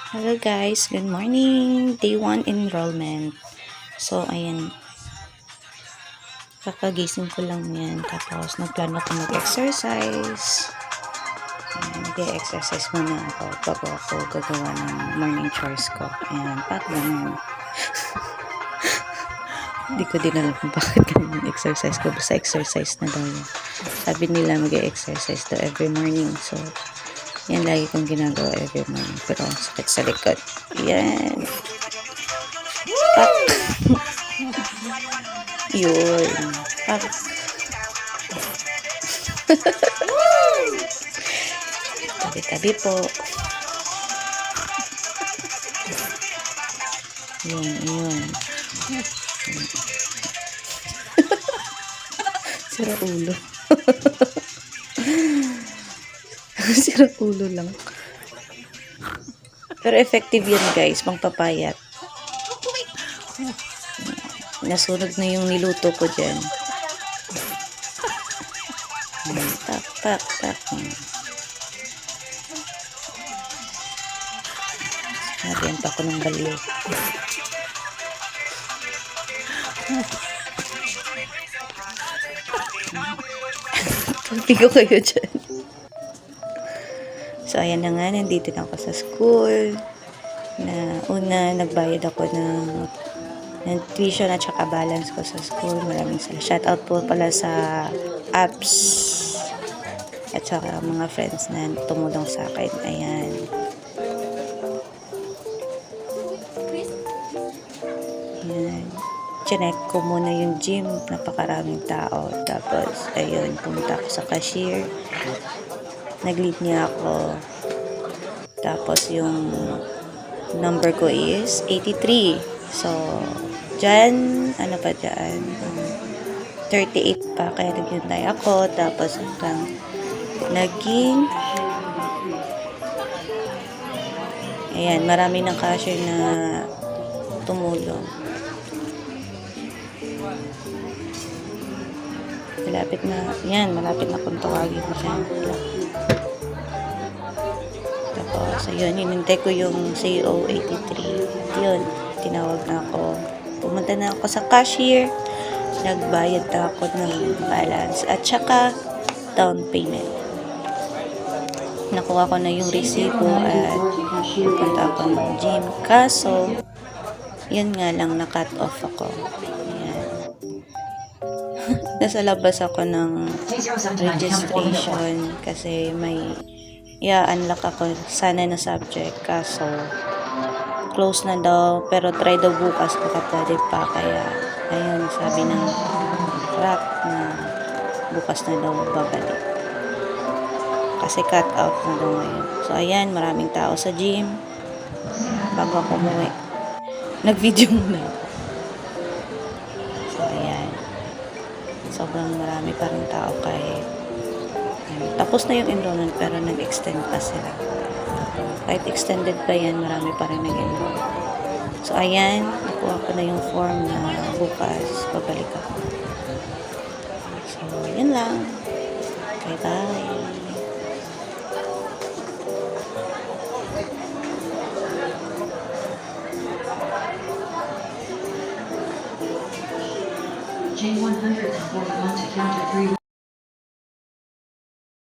Hello guys, good morning. Day 1 enrollment. So, ayan. Kakagising ko lang yan. Tapos, nagplano ko mag-exercise. Mag-exercise muna ako bago ako gagawa ng morning chores ko. Ayan, ganun. Hindi ko din alam kung bakit ganun exercise ko. Basta exercise na daw yun. Sabi nila mag-exercise daw every morning. So, yan lagi kong ginagawa every morning. Pero, sakit sa likod. Yan. Pak! Yun. Pak! Tabi-tabi po. Yun. Sira ulo. Sira ulo lang. Pero effective yan guys, pangpapayat. Nasunog na yung niluto ko dyan. Tak. Nabenta ko ng baliw. Pigo kayo dyan. So, ayan na nga. Nandito na ako sa school. Nagbayad ako ng tuition at saka balance ko sa school. Maraming salamat. Shoutout po pala sa apps at saka mga friends na tumulong sa akin. Ayan. Chinek ko muna yung gym, napakaraming tao. Tapos, ayun, pumunta ako sa cashier. Nag-lead niya ako. Tapos, yung number ko is 83. So, dyan, 38 pa. Kaya naghintay ako. Tapos, naging ayan, marami ng cashier na tumulong. Malapit na kung tawagin mo siya. Tapos, ayun, hinintay ko yung CO 83. Yun, tinawag na ako. Pumunta na ako sa cashier. Nagbayad na ako ng balance. At saka, down payment. Nakuha ko na yung resibo at pupunta ako ng gym. Kaso, yun nga lang, na-cut off ako. Nasa labas ako ng registration kasi may unlock ako sana na subject kaso close na daw pero try daw bukas baka pwede pa kaya ayun sabi ng rap na bukas na daw babalik kasi cut out na daw ngayon. So ayan, maraming tao sa gym. Bago ako umuwi nag-video muna ako. So ayan, sobrang marami pa rin tao kahit tapos na yung enrollment pero nag-extend pa sila. Kahit extended pa yan, marami pa rin nag-enroll. So, ayan, nakuha ko na yung form na bukas pabalik ako. So, yun lang. Bye-bye. J141 to counter 3.